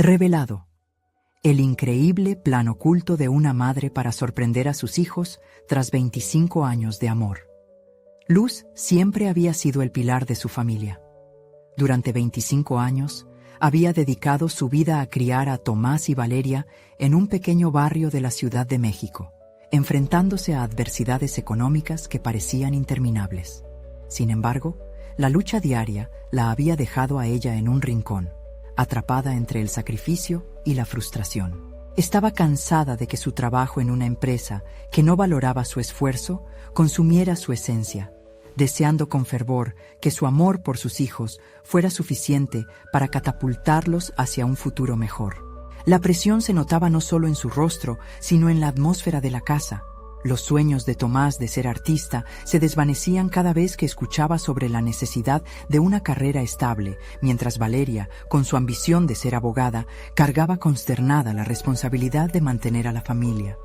Revelado. El increíble plan oculto de una madre para sorprender a sus hijos tras 25 años de amor. Luz siempre había sido el pilar de su familia. Durante 25 años, había dedicado su vida a criar a Tomás y Valeria en un pequeño barrio de la Ciudad de México, enfrentándose a adversidades económicas que parecían interminables. Sin embargo, la lucha diaria la había dejado a ella en un rincón, atrapada entre el sacrificio y la frustración. Estaba cansada de que su trabajo en una empresa que no valoraba su esfuerzo consumiera su esencia, deseando con fervor que su amor por sus hijos fuera suficiente para catapultarlos hacia un futuro mejor. La presión se notaba no solo en su rostro, sino en la atmósfera de la casa. Los sueños de Tomás de ser artista se desvanecían cada vez que escuchaba sobre la necesidad de una carrera estable, mientras Valeria, con su ambición de ser abogada, cargaba consternada la responsabilidad de mantener a la familia.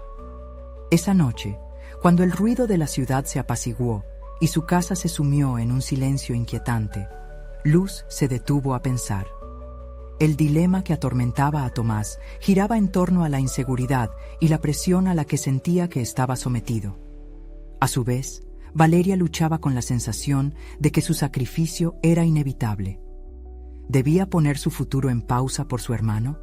Esa noche, cuando el ruido de la ciudad se apaciguó y su casa se sumió en un silencio inquietante, Luz se detuvo a pensar. El dilema que atormentaba a Tomás giraba en torno a la inseguridad y la presión a la que sentía que estaba sometido. A su vez, Valeria luchaba con la sensación de que su sacrificio era inevitable. ¿Debía poner su futuro en pausa por su hermano?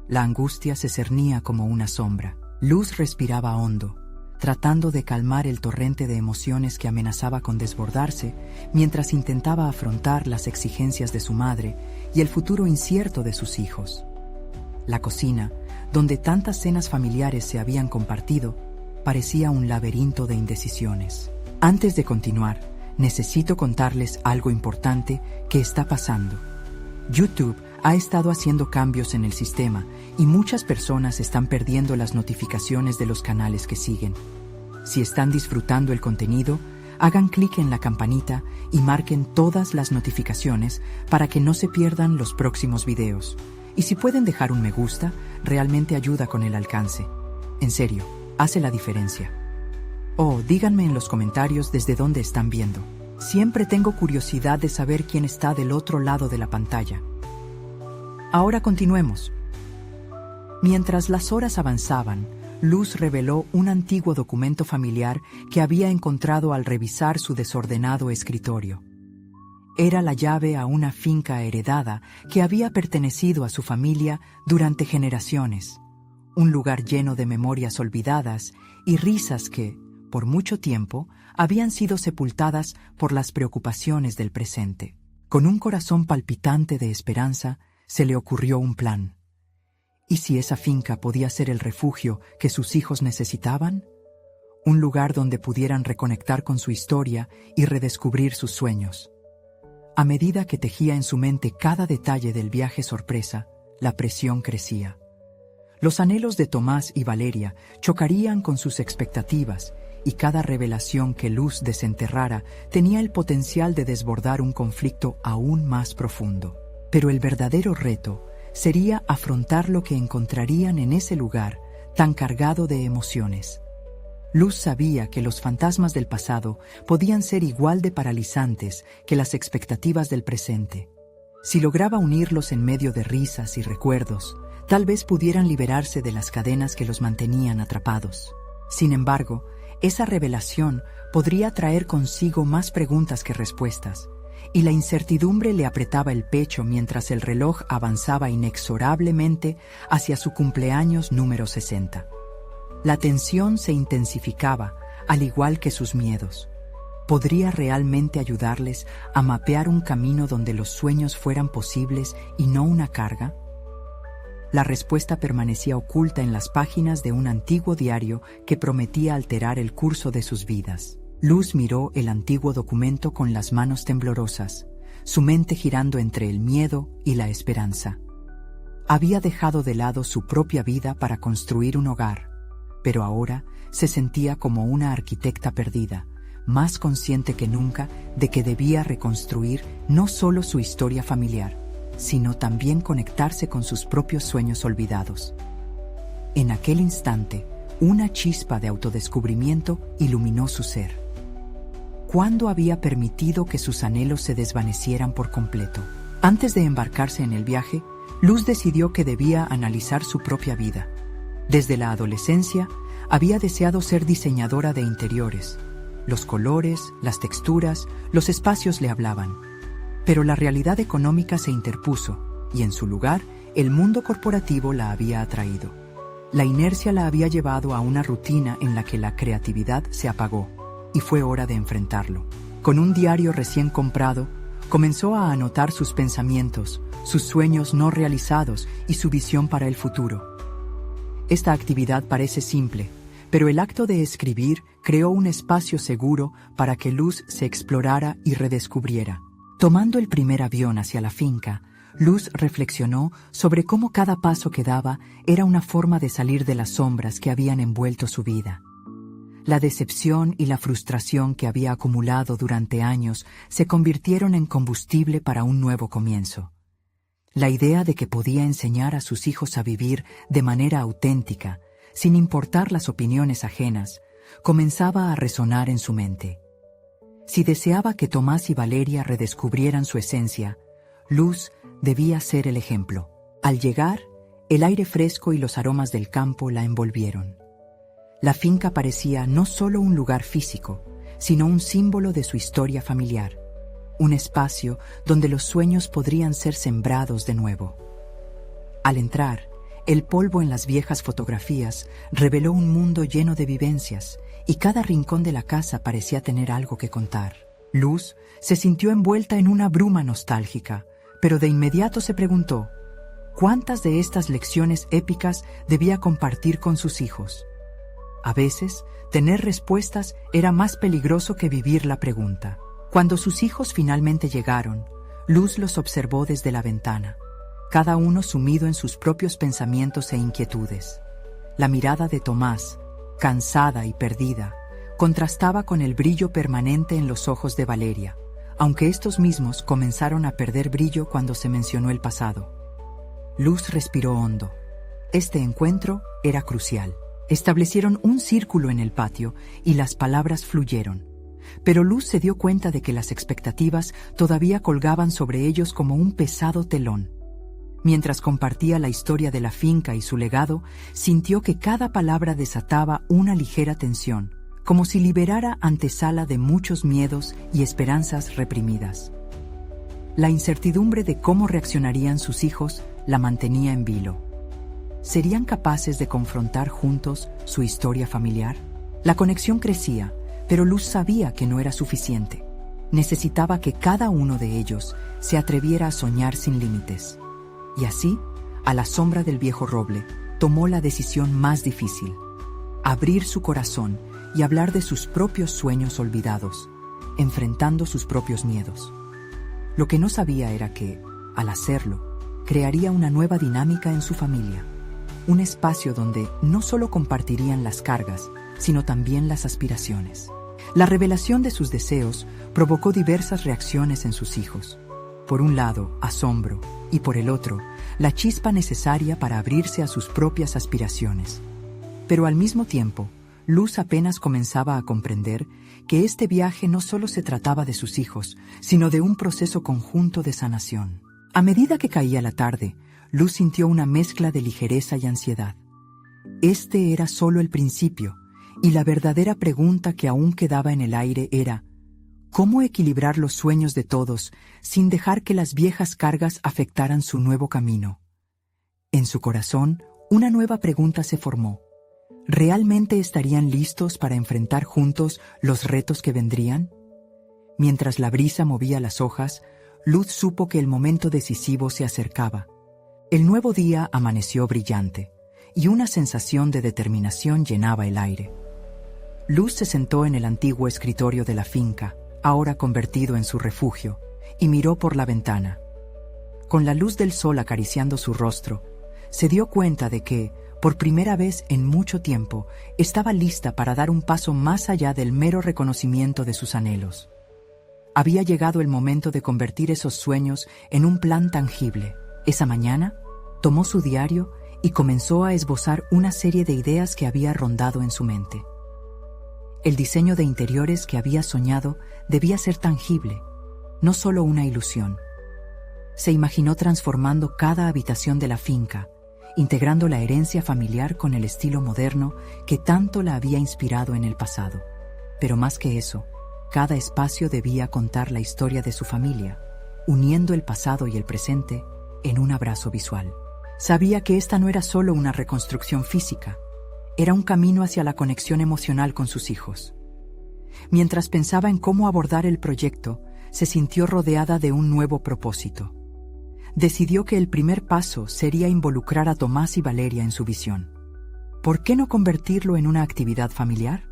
La angustia se cernía como una sombra. Luz respiraba hondo, tratando de calmar el torrente de emociones que amenazaba con desbordarse mientras intentaba afrontar las exigencias de su madre y el futuro incierto de sus hijos. La cocina, donde tantas cenas familiares se habían compartido, parecía un laberinto de indecisiones. Antes de continuar, necesito contarles algo importante que está pasando. YouTube ha estado haciendo cambios en el sistema y muchas personas están perdiendo las notificaciones de los canales que siguen. Si están disfrutando el contenido, hagan clic en la campanita y marquen todas las notificaciones para que no se pierdan los próximos videos. Y si pueden dejar un me gusta, realmente ayuda con el alcance. En serio, hace la diferencia. Díganme en los comentarios desde dónde están viendo. Siempre tengo curiosidad de saber quién está del otro lado de la pantalla. Ahora continuemos. Mientras las horas avanzaban, Luz reveló un antiguo documento familiar que había encontrado al revisar su desordenado escritorio. Era la llave a una finca heredada que había pertenecido a su familia durante generaciones, un lugar lleno de memorias olvidadas y risas que, por mucho tiempo, habían sido sepultadas por las preocupaciones del presente. Con un corazón palpitante de esperanza, se le ocurrió un plan. ¿Y si esa finca podía ser el refugio que sus hijos necesitaban? Un lugar donde pudieran reconectar con su historia y redescubrir sus sueños. A medida que tejía en su mente cada detalle del viaje sorpresa, la presión crecía. Los anhelos de Tomás y Valeria chocarían con sus expectativas y cada revelación que Luz desenterrara tenía el potencial de desbordar un conflicto aún más profundo. Pero el verdadero reto sería afrontar lo que encontrarían en ese lugar tan cargado de emociones. Luz sabía que los fantasmas del pasado podían ser igual de paralizantes que las expectativas del presente. Si lograba unirlos en medio de risas y recuerdos, tal vez pudieran liberarse de las cadenas que los mantenían atrapados. Sin embargo, esa revelación podría traer consigo más preguntas que respuestas, y la incertidumbre le apretaba el pecho mientras el reloj avanzaba inexorablemente hacia su cumpleaños número 60. La tensión se intensificaba, al igual que sus miedos. ¿Podría realmente ayudarles a mapear un camino donde los sueños fueran posibles y no una carga? La respuesta permanecía oculta en las páginas de un antiguo diario que prometía alterar el curso de sus vidas. Luz miró el antiguo documento con las manos temblorosas, su mente girando entre el miedo y la esperanza. Había dejado de lado su propia vida para construir un hogar, pero ahora se sentía como una arquitecta perdida, más consciente que nunca de que debía reconstruir no solo su historia familiar, sino también conectarse con sus propios sueños olvidados. En aquel instante, una chispa de autodescubrimiento iluminó su ser. ¿Cuándo había permitido que sus anhelos se desvanecieran por completo? Antes de embarcarse en el viaje, Luz decidió que debía analizar su propia vida. Desde la adolescencia, había deseado ser diseñadora de interiores. Los colores, las texturas, los espacios le hablaban. Pero la realidad económica se interpuso, y en su lugar, el mundo corporativo la había atraído. La inercia la había llevado a una rutina en la que la creatividad se apagó, y fue hora de enfrentarlo. Con un diario recién comprado, comenzó a anotar sus pensamientos, sus sueños no realizados y su visión para el futuro. Esta actividad parece simple, pero el acto de escribir creó un espacio seguro para que Luz se explorara y redescubriera. Tomando el primer avión hacia la finca, Luz reflexionó sobre cómo cada paso que daba era una forma de salir de las sombras que habían envuelto su vida. La decepción y la frustración que había acumulado durante años se convirtieron en combustible para un nuevo comienzo. La idea de que podía enseñar a sus hijos a vivir de manera auténtica, sin importar las opiniones ajenas, comenzaba a resonar en su mente. Si deseaba que Tomás y Valeria redescubrieran su esencia, Luz debía ser el ejemplo. Al llegar, el aire fresco y los aromas del campo la envolvieron. La finca parecía no solo un lugar físico, sino un símbolo de su historia familiar. Un espacio donde los sueños podrían ser sembrados de nuevo. Al entrar, el polvo en las viejas fotografías reveló un mundo lleno de vivencias, y cada rincón de la casa parecía tener algo que contar. Luz se sintió envuelta en una bruma nostálgica, pero de inmediato se preguntó, ¿cuántas de estas lecciones épicas debía compartir con sus hijos? A veces, tener respuestas era más peligroso que vivir la pregunta. Cuando sus hijos finalmente llegaron, Luz los observó desde la ventana, cada uno sumido en sus propios pensamientos e inquietudes. La mirada de Tomás, cansada y perdida, contrastaba con el brillo permanente en los ojos de Valeria, aunque estos mismos comenzaron a perder brillo cuando se mencionó el pasado. Luz respiró hondo. Este encuentro era crucial. Establecieron un círculo en el patio y las palabras fluyeron. Pero Luz se dio cuenta de que las expectativas todavía colgaban sobre ellos como un pesado telón. Mientras compartía la historia de la finca y su legado, sintió que cada palabra desataba una ligera tensión, como si liberara antesala de muchos miedos y esperanzas reprimidas. La incertidumbre de cómo reaccionarían sus hijos la mantenía en vilo. ¿Serían capaces de confrontar juntos su historia familiar? La conexión crecía, pero Luz sabía que no era suficiente. Necesitaba que cada uno de ellos se atreviera a soñar sin límites. Y así, a la sombra del viejo roble, tomó la decisión más difícil: abrir su corazón y hablar de sus propios sueños olvidados, enfrentando sus propios miedos. Lo que no sabía era que, al hacerlo, crearía una nueva dinámica en su familia, un espacio donde no solo compartirían las cargas, sino también las aspiraciones. La revelación de sus deseos provocó diversas reacciones en sus hijos. Por un lado, asombro, y por el otro, la chispa necesaria para abrirse a sus propias aspiraciones. Pero al mismo tiempo, Luz apenas comenzaba a comprender que este viaje no solo se trataba de sus hijos, sino de un proceso conjunto de sanación. A medida que caía la tarde, Luz sintió una mezcla de ligereza y ansiedad. Este era solo el principio, y la verdadera pregunta que aún quedaba en el aire era: ¿cómo equilibrar los sueños de todos sin dejar que las viejas cargas afectaran su nuevo camino? En su corazón, una nueva pregunta se formó. ¿Realmente estarían listos para enfrentar juntos los retos que vendrían? Mientras la brisa movía las hojas, Luz supo que el momento decisivo se acercaba. El nuevo día amaneció brillante, y una sensación de determinación llenaba el aire. Luz se sentó en el antiguo escritorio de la finca, ahora convertido en su refugio, y miró por la ventana. Con la luz del sol acariciando su rostro, se dio cuenta de que, por primera vez en mucho tiempo, estaba lista para dar un paso más allá del mero reconocimiento de sus anhelos. Había llegado el momento de convertir esos sueños en un plan tangible. Esa mañana, tomó su diario y comenzó a esbozar una serie de ideas que había rondado en su mente. El diseño de interiores que había soñado debía ser tangible, no solo una ilusión. Se imaginó transformando cada habitación de la finca, integrando la herencia familiar con el estilo moderno que tanto la había inspirado en el pasado. Pero más que eso, cada espacio debía contar la historia de su familia, uniendo el pasado y el presente en un abrazo visual. Sabía que esta no era solo una reconstrucción física, era un camino hacia la conexión emocional con sus hijos. Mientras pensaba en cómo abordar el proyecto, se sintió rodeada de un nuevo propósito. Decidió que el primer paso sería involucrar a Tomás y Valeria en su visión. ¿Por qué no convertirlo en una actividad familiar?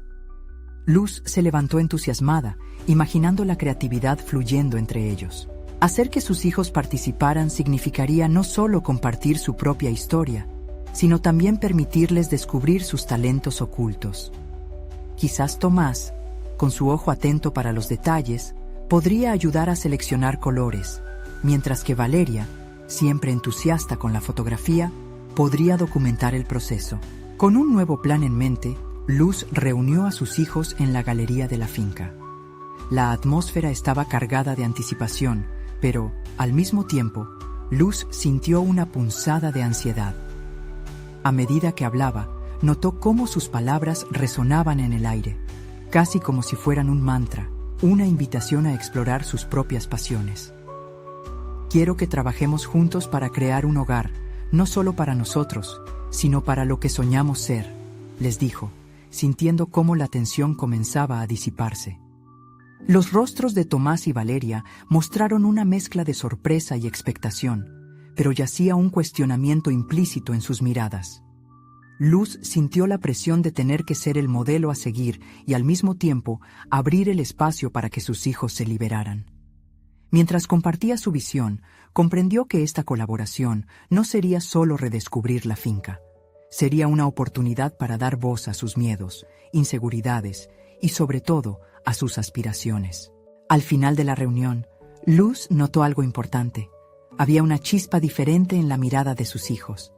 Luz se levantó entusiasmada, imaginando la creatividad fluyendo entre ellos. Hacer que sus hijos participaran significaría no solo compartir su propia historia, sino también permitirles descubrir sus talentos ocultos. Quizás Tomás, con su ojo atento para los detalles, podría ayudar a seleccionar colores, mientras que Valeria, siempre entusiasta con la fotografía, podría documentar el proceso. Con un nuevo plan en mente, Luz reunió a sus hijos en la galería de la finca. La atmósfera estaba cargada de anticipación, pero, al mismo tiempo, Luz sintió una punzada de ansiedad. A medida que hablaba, notó cómo sus palabras resonaban en el aire, casi como si fueran un mantra, una invitación a explorar sus propias pasiones. Quiero que trabajemos juntos para crear un hogar, no solo para nosotros, sino para lo que soñamos ser, les dijo, sintiendo cómo la tensión comenzaba a disiparse. Los rostros de Tomás y Valeria mostraron una mezcla de sorpresa y expectación, pero yacía un cuestionamiento implícito en sus miradas. Luz sintió la presión de tener que ser el modelo a seguir y al mismo tiempo abrir el espacio para que sus hijos se liberaran. Mientras compartía su visión, comprendió que esta colaboración no sería solo redescubrir la finca. Sería una oportunidad para dar voz a sus miedos, inseguridades y, sobre todo, a sus aspiraciones. Al final de la reunión, Luz notó algo importante. Había una chispa diferente en la mirada de sus hijos.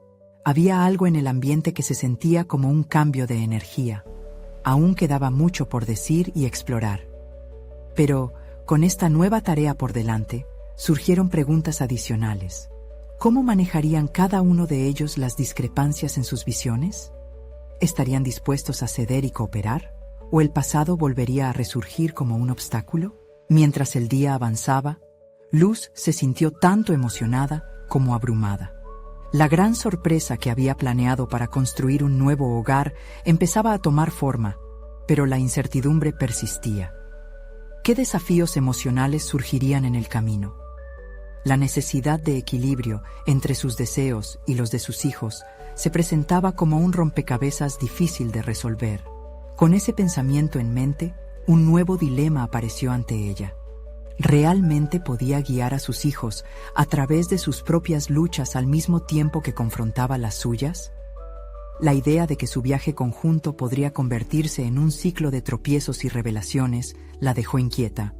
Había algo en el ambiente que se sentía como un cambio de energía. Aún quedaba mucho por decir y explorar. Pero, con esta nueva tarea por delante, surgieron preguntas adicionales. ¿Cómo manejarían cada uno de ellos las discrepancias en sus visiones? ¿Estarían dispuestos a ceder y cooperar? ¿O el pasado volvería a resurgir como un obstáculo? Mientras el día avanzaba, Luz se sintió tanto emocionada como abrumada. La gran sorpresa que había planeado para construir un nuevo hogar empezaba a tomar forma, pero la incertidumbre persistía. ¿Qué desafíos emocionales surgirían en el camino? La necesidad de equilibrio entre sus deseos y los de sus hijos se presentaba como un rompecabezas difícil de resolver. Con ese pensamiento en mente, un nuevo dilema apareció ante ella. ¿Realmente podía guiar a sus hijos a través de sus propias luchas al mismo tiempo que confrontaba las suyas? La idea de que su viaje conjunto podría convertirse en un ciclo de tropiezos y revelaciones la dejó inquieta.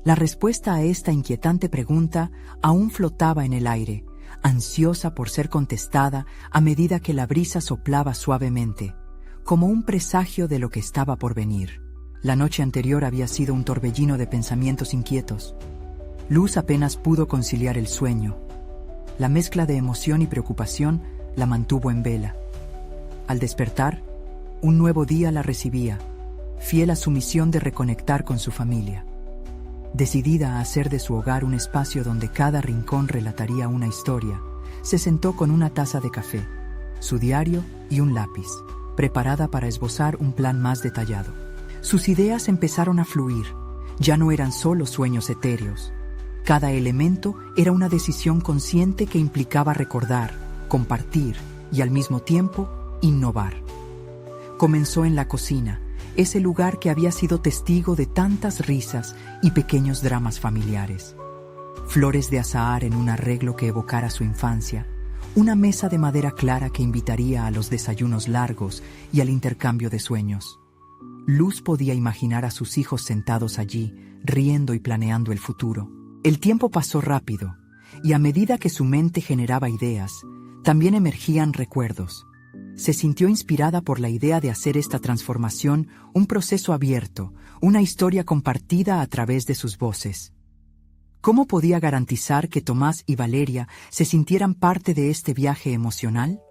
La respuesta a esta inquietante pregunta aún flotaba en el aire, ansiosa por ser contestada a medida que la brisa soplaba suavemente, como un presagio de lo que estaba por venir. La noche anterior había sido un torbellino de pensamientos inquietos. Luz apenas pudo conciliar el sueño. La mezcla de emoción y preocupación la mantuvo en vela. Al despertar, un nuevo día la recibía, fiel a su misión de reconectar con su familia. Decidida a hacer de su hogar un espacio donde cada rincón relataría una historia, se sentó con una taza de café, su diario y un lápiz, preparada para esbozar un plan más detallado. Sus ideas empezaron a fluir, ya no eran solo sueños etéreos. Cada elemento era una decisión consciente que implicaba recordar, compartir y al mismo tiempo innovar. Comenzó en la cocina, ese lugar que había sido testigo de tantas risas y pequeños dramas familiares. Flores de azahar en un arreglo que evocara su infancia, una mesa de madera clara que invitaría a los desayunos largos y al intercambio de sueños. Luz podía imaginar a sus hijos sentados allí, riendo y planeando el futuro. El tiempo pasó rápido, y a medida que su mente generaba ideas, también emergían recuerdos. Se sintió inspirada por la idea de hacer esta transformación un proceso abierto, una historia compartida a través de sus voces. ¿Cómo podía garantizar que Tomás y Valeria se sintieran parte de este viaje emocional?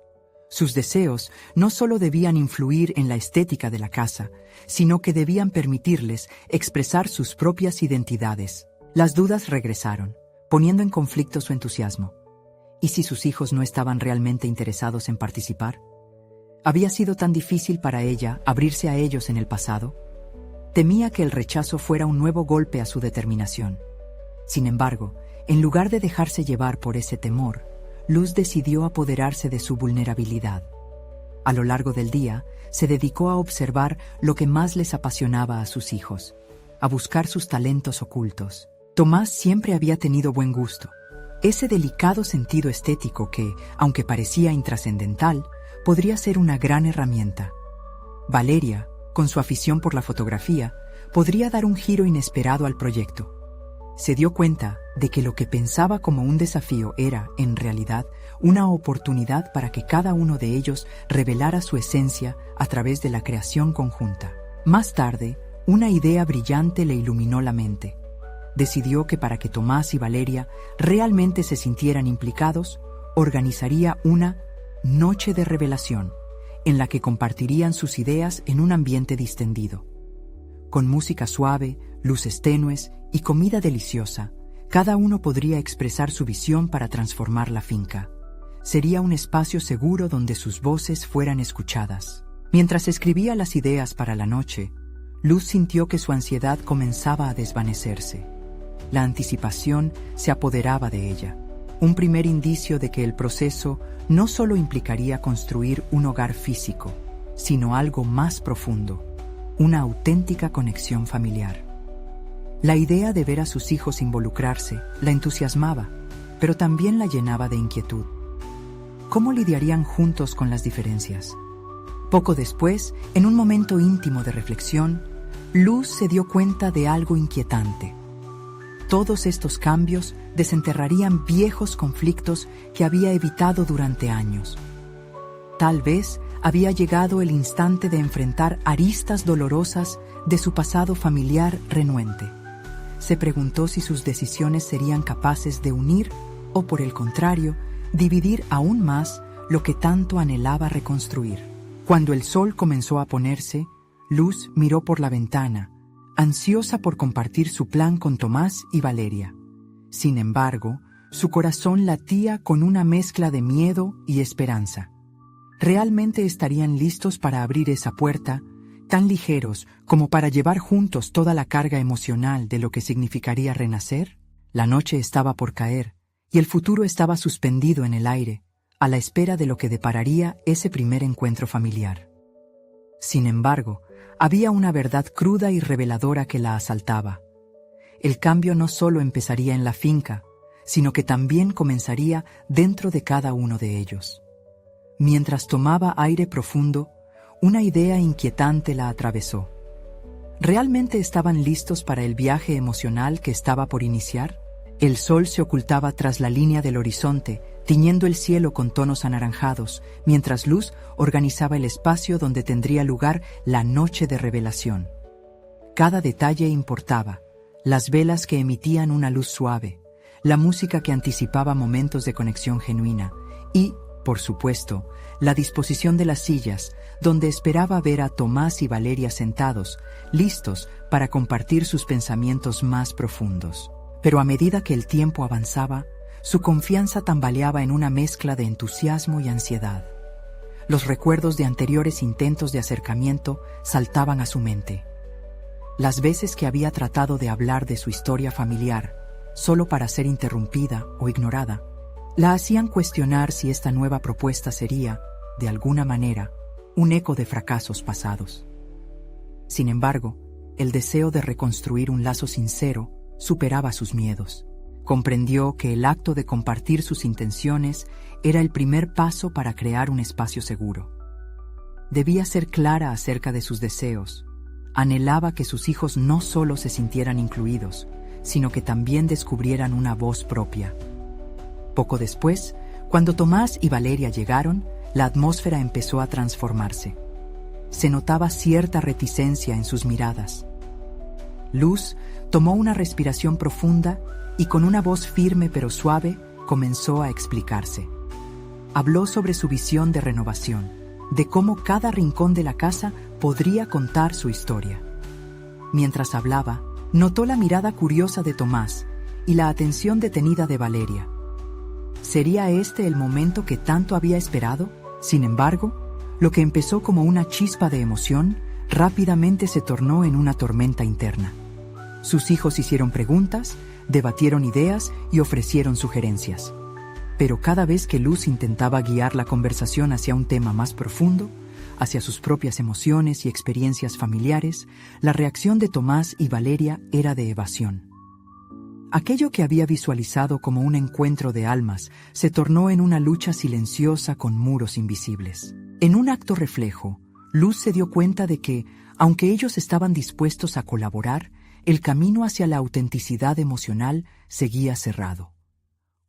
Sus deseos no solo debían influir en la estética de la casa, sino que debían permitirles expresar sus propias identidades. Las dudas regresaron, poniendo en conflicto su entusiasmo. ¿Y si sus hijos no estaban realmente interesados en participar? ¿Había sido tan difícil para ella abrirse a ellos en el pasado? Temía que el rechazo fuera un nuevo golpe a su determinación. Sin embargo, en lugar de dejarse llevar por ese temor, Luz decidió apoderarse de su vulnerabilidad. A lo largo del día, se dedicó a observar lo que más les apasionaba a sus hijos, a buscar sus talentos ocultos. Tomás siempre había tenido buen gusto, ese delicado sentido estético que, aunque parecía intrascendental, podría ser una gran herramienta. Valeria, con su afición por la fotografía, podría dar un giro inesperado al proyecto. Se dio cuenta de que lo que pensaba como un desafío era, en realidad, una oportunidad para que cada uno de ellos revelara su esencia a través de la creación conjunta. Más tarde, una idea brillante le iluminó la mente. Decidió que para que Tomás y Valeria realmente se sintieran implicados, organizaría una noche de revelación, en la que compartirían sus ideas en un ambiente distendido. Con música suave, luces tenues y comida deliciosa, cada uno podría expresar su visión para transformar la finca. Sería un espacio seguro donde sus voces fueran escuchadas. Mientras escribía las ideas para la noche, Luz sintió que su ansiedad comenzaba a desvanecerse. La anticipación se apoderaba de ella, un primer indicio de que el proceso no solo implicaría construir un hogar físico, sino algo más profundo, una auténtica conexión familiar. La idea de ver a sus hijos involucrarse la entusiasmaba, pero también la llenaba de inquietud. ¿Cómo lidiarían juntos con las diferencias? Poco después, en un momento íntimo de reflexión, Luz se dio cuenta de algo inquietante. Todos estos cambios desenterrarían viejos conflictos que había evitado durante años. Tal vez había llegado el instante de enfrentar aristas dolorosas de su pasado familiar renuente. Se preguntó si sus decisiones serían capaces de unir o, por el contrario, dividir aún más lo que tanto anhelaba reconstruir. Cuando el sol comenzó a ponerse, Luz miró por la ventana, ansiosa por compartir su plan con Tomás y Valeria. Sin embargo, su corazón latía con una mezcla de miedo y esperanza. ¿Realmente estarían listos para abrir esa puerta, tan ligeros como para llevar juntos toda la carga emocional de lo que significaría renacer? La noche estaba por caer, y el futuro estaba suspendido en el aire, a la espera de lo que depararía ese primer encuentro familiar. Sin embargo, había una verdad cruda y reveladora que la asaltaba. El cambio no solo empezaría en la finca, sino que también comenzaría dentro de cada uno de ellos. Mientras tomaba aire profundo, una idea inquietante la atravesó. ¿Realmente estaban listos para el viaje emocional que estaba por iniciar? El sol se ocultaba tras la línea del horizonte, tiñendo el cielo con tonos anaranjados, mientras Luz organizaba el espacio donde tendría lugar la noche de revelación. Cada detalle importaba: las velas que emitían una luz suave, la música que anticipaba momentos de conexión genuina y, por supuesto, la disposición de las sillas, donde esperaba ver a Tomás y Valeria sentados, listos para compartir sus pensamientos más profundos. Pero a medida que el tiempo avanzaba, su confianza tambaleaba en una mezcla de entusiasmo y ansiedad. Los recuerdos de anteriores intentos de acercamiento saltaban a su mente. Las veces que había tratado de hablar de su historia familiar, solo para ser interrumpida o ignorada, la hacían cuestionar si esta nueva propuesta sería, de alguna manera, un eco de fracasos pasados. Sin embargo, el deseo de reconstruir un lazo sincero superaba sus miedos. Comprendió que el acto de compartir sus intenciones era el primer paso para crear un espacio seguro. Debía ser clara acerca de sus deseos. Anhelaba que sus hijos no solo se sintieran incluidos, sino que también descubrieran una voz propia. Poco después, cuando Tomás y Valeria llegaron, la atmósfera empezó a transformarse. Se notaba cierta reticencia en sus miradas. Luz tomó una respiración profunda y con una voz firme pero suave comenzó a explicarse. Habló sobre su visión de renovación, de cómo cada rincón de la casa podría contar su historia. Mientras hablaba, notó la mirada curiosa de Tomás y la atención detenida de Valeria. ¿Sería este el momento que tanto había esperado? Sin embargo, lo que empezó como una chispa de emoción, rápidamente se tornó en una tormenta interna. Sus hijos hicieron preguntas, debatieron ideas y ofrecieron sugerencias. Pero cada vez que Luz intentaba guiar la conversación hacia un tema más profundo, hacia sus propias emociones y experiencias familiares, la reacción de Tomás y Valeria era de evasión. Aquello que había visualizado como un encuentro de almas se tornó en una lucha silenciosa con muros invisibles. En un acto reflejo, Luz se dio cuenta de que, aunque ellos estaban dispuestos a colaborar, el camino hacia la autenticidad emocional seguía cerrado.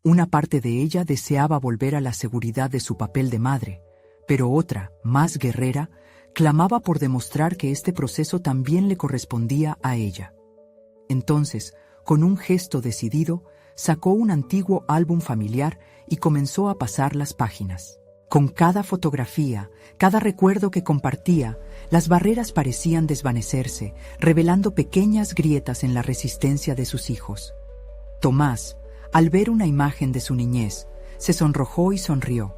Una parte de ella deseaba volver a la seguridad de su papel de madre, pero otra, más guerrera, clamaba por demostrar que este proceso también le correspondía a ella. Entonces, con un gesto decidido, sacó un antiguo álbum familiar y comenzó a pasar las páginas. Con cada fotografía, cada recuerdo que compartía, las barreras parecían desvanecerse, revelando pequeñas grietas en la resistencia de sus hijos. Tomás, al ver una imagen de su niñez, se sonrojó y sonrió.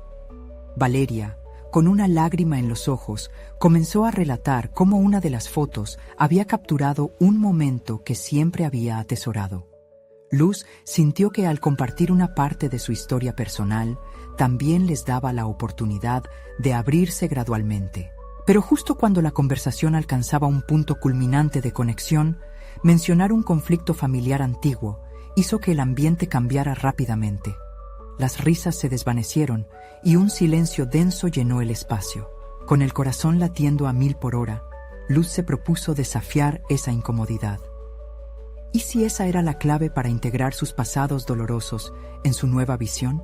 Valeria, con una lágrima en los ojos, comenzó a relatar cómo una de las fotos había capturado un momento que siempre había atesorado. Luz sintió que al compartir una parte de su historia personal, también les daba la oportunidad de abrirse gradualmente. Pero justo cuando la conversación alcanzaba un punto culminante de conexión, mencionar un conflicto familiar antiguo hizo que el ambiente cambiara rápidamente. Las risas se desvanecieron y un silencio denso llenó el espacio. Con el corazón latiendo a 1000 por hora, Luz se propuso desafiar esa incomodidad. ¿Y si esa era la clave para integrar sus pasados dolorosos en su nueva visión?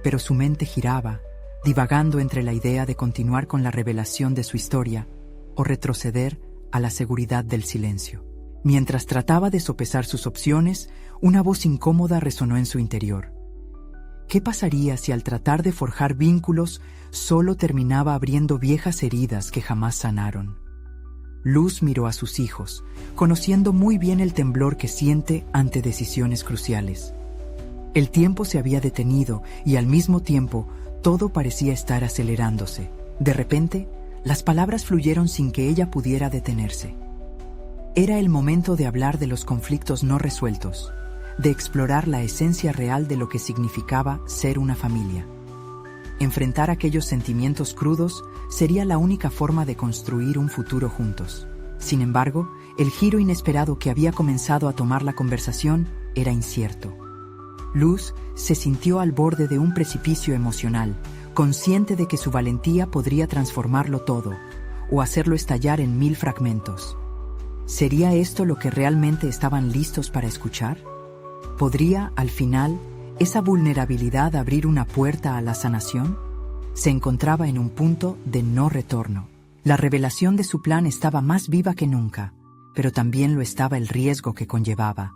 Pero su mente giraba, divagando entre la idea de continuar con la revelación de su historia o retroceder a la seguridad del silencio. Mientras trataba de sopesar sus opciones, una voz incómoda resonó en su interior. ¿Qué pasaría si al tratar de forjar vínculos solo terminaba abriendo viejas heridas que jamás sanaron? Luz miró a sus hijos, conociendo muy bien el temblor que siente ante decisiones cruciales. El tiempo se había detenido y al mismo tiempo todo parecía estar acelerándose. De repente, las palabras fluyeron sin que ella pudiera detenerse. Era el momento de hablar de los conflictos no resueltos, de explorar la esencia real de lo que significaba ser una familia. Enfrentar aquellos sentimientos crudos sería la única forma de construir un futuro juntos. Sin embargo, el giro inesperado que había comenzado a tomar la conversación era incierto. Luz se sintió al borde de un precipicio emocional, consciente de que su valentía podría transformarlo todo, o hacerlo estallar en 1000 fragmentos. ¿Sería esto lo que realmente estaban listos para escuchar? ¿Podría, al final, esa vulnerabilidad abrir una puerta a la sanación? Se encontraba en un punto de no retorno. La revelación de su plan estaba más viva que nunca, pero también lo estaba el riesgo que conllevaba.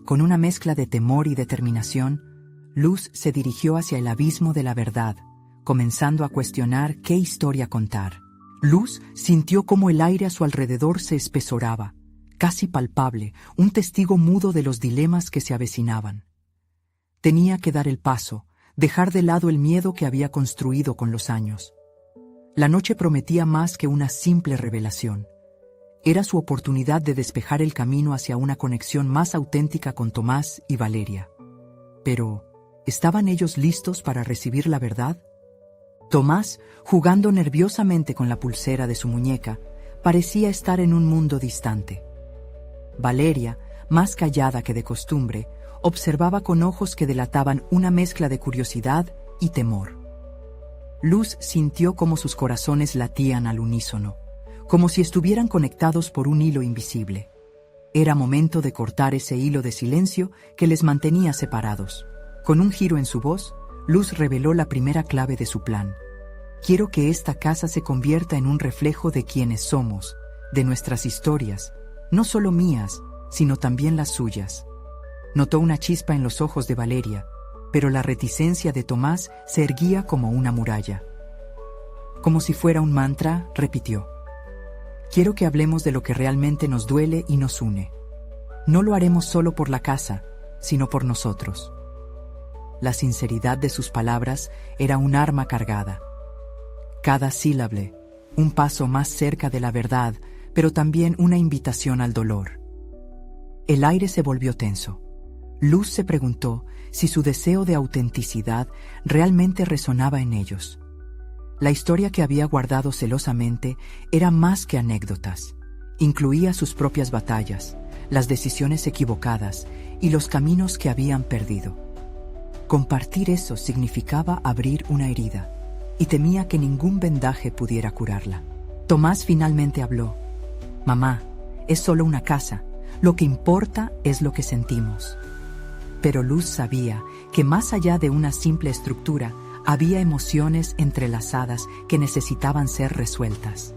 Con una mezcla de temor y determinación, Luz se dirigió hacia el abismo de la verdad, comenzando a cuestionar qué historia contar. Luz sintió cómo el aire a su alrededor se espesoraba, casi palpable, un testigo mudo de los dilemas que se avecinaban. Tenía que dar el paso, dejar de lado el miedo que había construido con los años. La noche prometía más que una simple revelación. Era su oportunidad de despejar el camino hacia una conexión más auténtica con Tomás y Valeria. Pero, ¿estaban ellos listos para recibir la verdad? Tomás, jugando nerviosamente con la pulsera de su muñeca, parecía estar en un mundo distante. Valeria, más callada que de costumbre, observaba con ojos que delataban una mezcla de curiosidad y temor. Luz sintió cómo sus corazones latían al unísono, como si estuvieran conectados por un hilo invisible. Era momento de cortar ese hilo de silencio que les mantenía separados. Con un giro en su voz, Luz reveló la primera clave de su plan. Quiero que esta casa se convierta en un reflejo de quienes somos, de nuestras historias, no solo mías, sino también las suyas. Notó una chispa en los ojos de Valeria, pero la reticencia de Tomás se erguía como una muralla. Como si fuera un mantra, repitió: «Quiero que hablemos de lo que realmente nos duele y nos une. No lo haremos solo por la casa, sino por nosotros». La sinceridad de sus palabras era un arma cargada. Cada sílaba, un paso más cerca de la verdad, pero también una invitación al dolor. El aire se volvió tenso. Luz se preguntó si su deseo de autenticidad realmente resonaba en ellos. La historia que había guardado celosamente era más que anécdotas. Incluía sus propias batallas, las decisiones equivocadas y los caminos que habían perdido. Compartir eso significaba abrir una herida, y temía que ningún vendaje pudiera curarla. Tomás finalmente habló: «Mamá, es solo una casa. Lo que importa es lo que sentimos». Pero Luz sabía que más allá de una simple estructura, había emociones entrelazadas que necesitaban ser resueltas.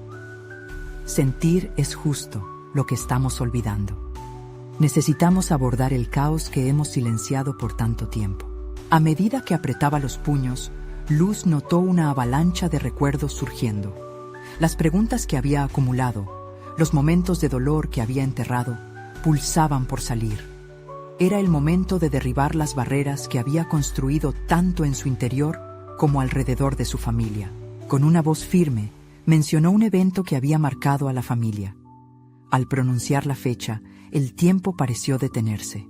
Sentir es justo lo que estamos olvidando. Necesitamos abordar el caos que hemos silenciado por tanto tiempo. A medida que apretaba los puños, Luz notó una avalancha de recuerdos surgiendo. Las preguntas que había acumulado, los momentos de dolor que había enterrado, pulsaban por salir. Era el momento de derribar las barreras que había construido tanto en su interior como alrededor de su familia. Con una voz firme, mencionó un evento que había marcado a la familia. Al pronunciar la fecha, el tiempo pareció detenerse.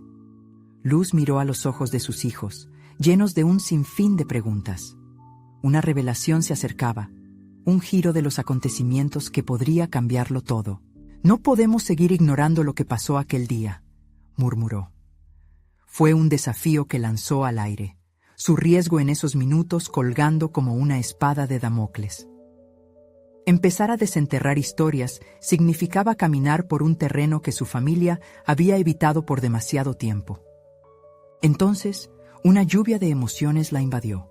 Luz miró a los ojos de sus hijos, llenos de un sinfín de preguntas. Una revelación se acercaba, un giro de los acontecimientos que podría cambiarlo todo. «No podemos seguir ignorando lo que pasó aquel día», murmuró. Fue un desafío que lanzó al aire, su riesgo en esos minutos colgando como una espada de Damocles. Empezar a desenterrar historias significaba caminar por un terreno que su familia había evitado por demasiado tiempo. Entonces, una lluvia de emociones la invadió.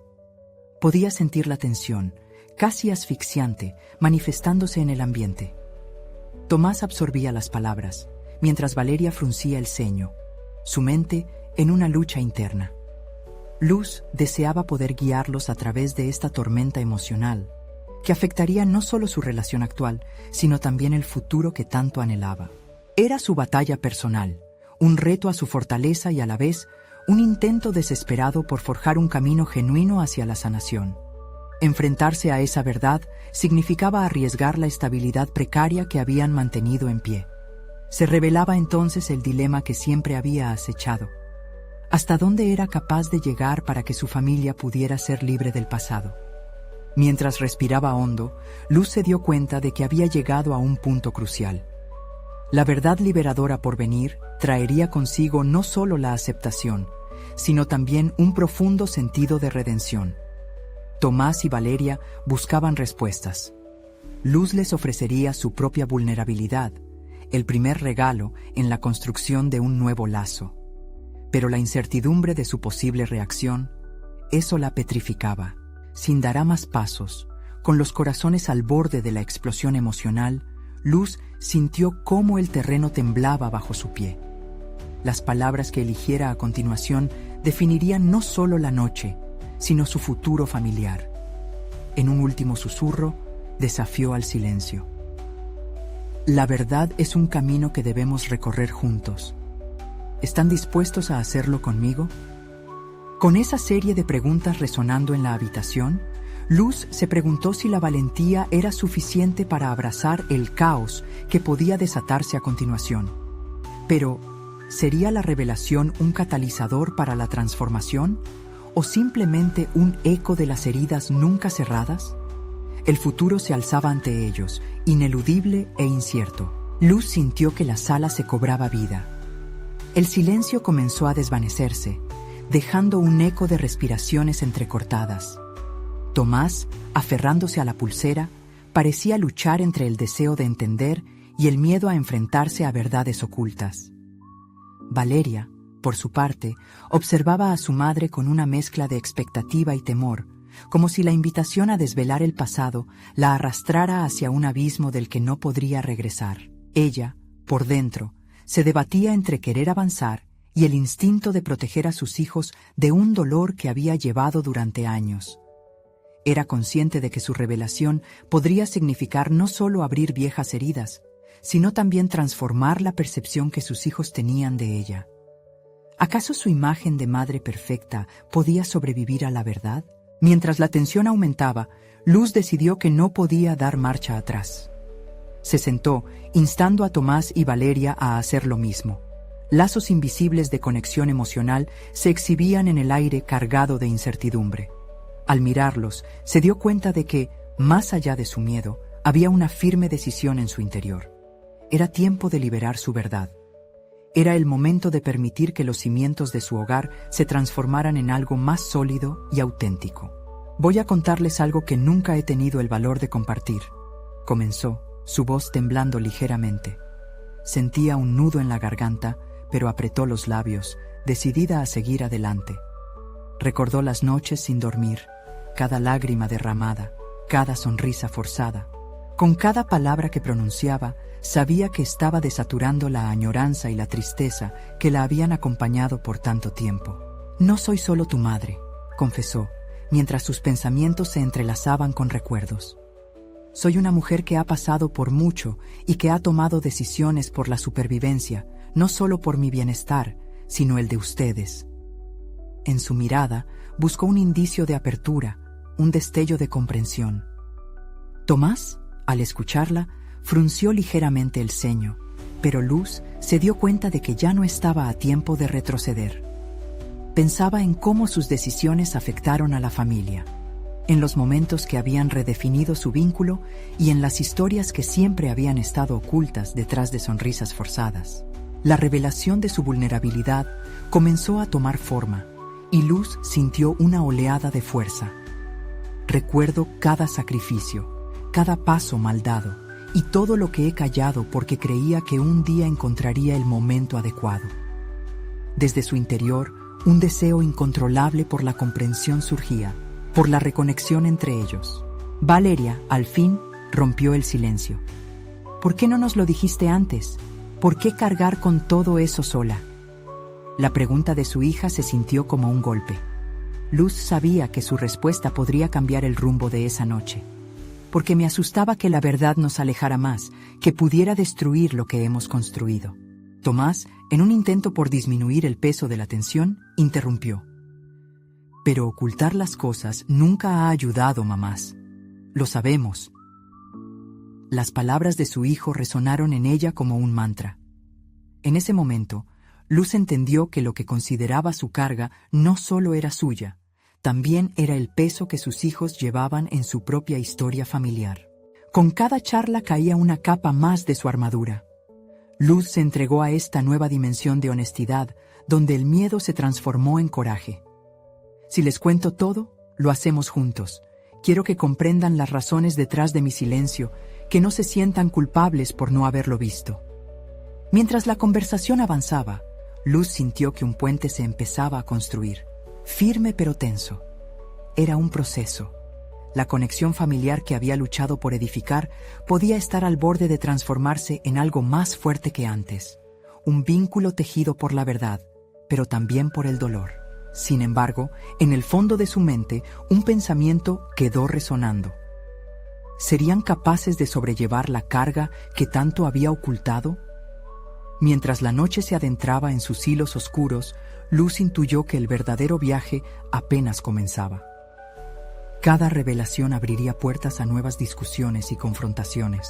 Podía sentir la tensión, casi asfixiante, manifestándose en el ambiente. Tomás absorbía las palabras, mientras Valeria fruncía el ceño, su mente en una lucha interna. Luz deseaba poder guiarlos a través de esta tormenta emocional, que afectaría no solo su relación actual, sino también el futuro que tanto anhelaba. Era su batalla personal, un reto a su fortaleza y a la vez un intento desesperado por forjar un camino genuino hacia la sanación. Enfrentarse a esa verdad significaba arriesgar la estabilidad precaria que habían mantenido en pie. Se revelaba entonces el dilema que siempre había acechado. ¿Hasta dónde era capaz de llegar para que su familia pudiera ser libre del pasado? Mientras respiraba hondo, Luz se dio cuenta de que había llegado a un punto crucial. La verdad liberadora por venir traería consigo no solo la aceptación, sino también un profundo sentido de redención. Tomás y Valeria buscaban respuestas. Luz les ofrecería su propia vulnerabilidad, el primer regalo en la construcción de un nuevo lazo. Pero la incertidumbre de su posible reacción, eso la petrificaba. Sin dar a más pasos, con los corazones al borde de la explosión emocional, Luz sintió cómo el terreno temblaba bajo su pie. Las palabras que eligiera a continuación definirían no solo la noche, sino su futuro familiar. En un último susurro, desafió al silencio. La verdad es un camino que debemos recorrer juntos. ¿Están dispuestos a hacerlo conmigo? Con esa serie de preguntas resonando en la habitación, Luz se preguntó si la valentía era suficiente para abrazar el caos que podía desatarse a continuación. Pero, ¿sería la revelación un catalizador para la transformación? ¿O simplemente un eco de las heridas nunca cerradas? El futuro se alzaba ante ellos, ineludible e incierto. Luz sintió que la sala se cobraba vida. El silencio comenzó a desvanecerse, dejando un eco de respiraciones entrecortadas. Tomás, aferrándose a la pulsera, parecía luchar entre el deseo de entender y el miedo a enfrentarse a verdades ocultas. Valeria, por su parte, observaba a su madre con una mezcla de expectativa y temor, como si la invitación a desvelar el pasado la arrastrara hacia un abismo del que no podría regresar. Ella, por dentro, se debatía entre querer avanzar y el instinto de proteger a sus hijos de un dolor que había llevado durante años. Era consciente de que su revelación podría significar no solo abrir viejas heridas, sino también transformar la percepción que sus hijos tenían de ella. ¿Acaso su imagen de madre perfecta podía sobrevivir a la verdad? Mientras la tensión aumentaba, Luz decidió que no podía dar marcha atrás. Se sentó, instando a Tomás y Valeria a hacer lo mismo. Lazos invisibles de conexión emocional se exhibían en el aire cargado de incertidumbre. Al mirarlos, se dio cuenta de que, más allá de su miedo, había una firme decisión en su interior. Era tiempo de liberar su verdad. Era el momento de permitir que los cimientos de su hogar se transformaran en algo más sólido y auténtico. «Voy a contarles algo que nunca he tenido el valor de compartir», comenzó, su voz temblando ligeramente. Sentía un nudo en la garganta, pero apretó los labios, decidida a seguir adelante. Recordó las noches sin dormir, cada lágrima derramada, cada sonrisa forzada. Con cada palabra que pronunciaba, sabía que estaba desaturando la añoranza y la tristeza que la habían acompañado por tanto tiempo. «No soy solo tu madre», confesó, mientras sus pensamientos se entrelazaban con recuerdos. «Soy una mujer que ha pasado por mucho y que ha tomado decisiones por la supervivencia, no solo por mi bienestar, sino el de ustedes». En su mirada buscó un indicio de apertura, un destello de comprensión. Tomás, al escucharla, frunció ligeramente el ceño, pero Luz se dio cuenta de que ya no estaba a tiempo de retroceder. Pensaba en cómo sus decisiones afectaron a la familia, en los momentos que habían redefinido su vínculo y en las historias que siempre habían estado ocultas detrás de sonrisas forzadas. La revelación de su vulnerabilidad comenzó a tomar forma, y Luz sintió una oleada de fuerza. «Recuerdo cada sacrificio, cada paso mal dado, y todo lo que he callado porque creía que un día encontraría el momento adecuado». Desde su interior, un deseo incontrolable por la comprensión surgía, por la reconexión entre ellos. Valeria, al fin, rompió el silencio. «¿Por qué no nos lo dijiste antes? ¿Por qué cargar con todo eso sola?». La pregunta de su hija se sintió como un golpe. Luz sabía que su respuesta podría cambiar el rumbo de esa noche. «Porque me asustaba que la verdad nos alejara más, que pudiera destruir lo que hemos construido». Tomás, en un intento por disminuir el peso de la tensión, interrumpió. «Pero ocultar las cosas nunca ha ayudado, mamás. Lo sabemos». Las palabras de su hijo resonaron en ella como un mantra. En ese momento, Luz entendió que lo que consideraba su carga no solo era suya, también era el peso que sus hijos llevaban en su propia historia familiar. Con cada charla caía una capa más de su armadura. Luz se entregó a esta nueva dimensión de honestidad, donde el miedo se transformó en coraje. «Si les cuento todo, lo hacemos juntos. Quiero que comprendan las razones detrás de mi silencio, que no se sientan culpables por no haberlo visto». Mientras la conversación avanzaba, Luz sintió que un puente se empezaba a construir, firme pero tenso. Era un proceso. La conexión familiar que había luchado por edificar podía estar al borde de transformarse en algo más fuerte que antes, un vínculo tejido por la verdad, pero también por el dolor. Sin embargo, en el fondo de su mente, un pensamiento quedó resonando. ¿Serían capaces de sobrellevar la carga que tanto había ocultado? Mientras la noche se adentraba en sus hilos oscuros, Luz intuyó que el verdadero viaje apenas comenzaba. Cada revelación abriría puertas a nuevas discusiones y confrontaciones.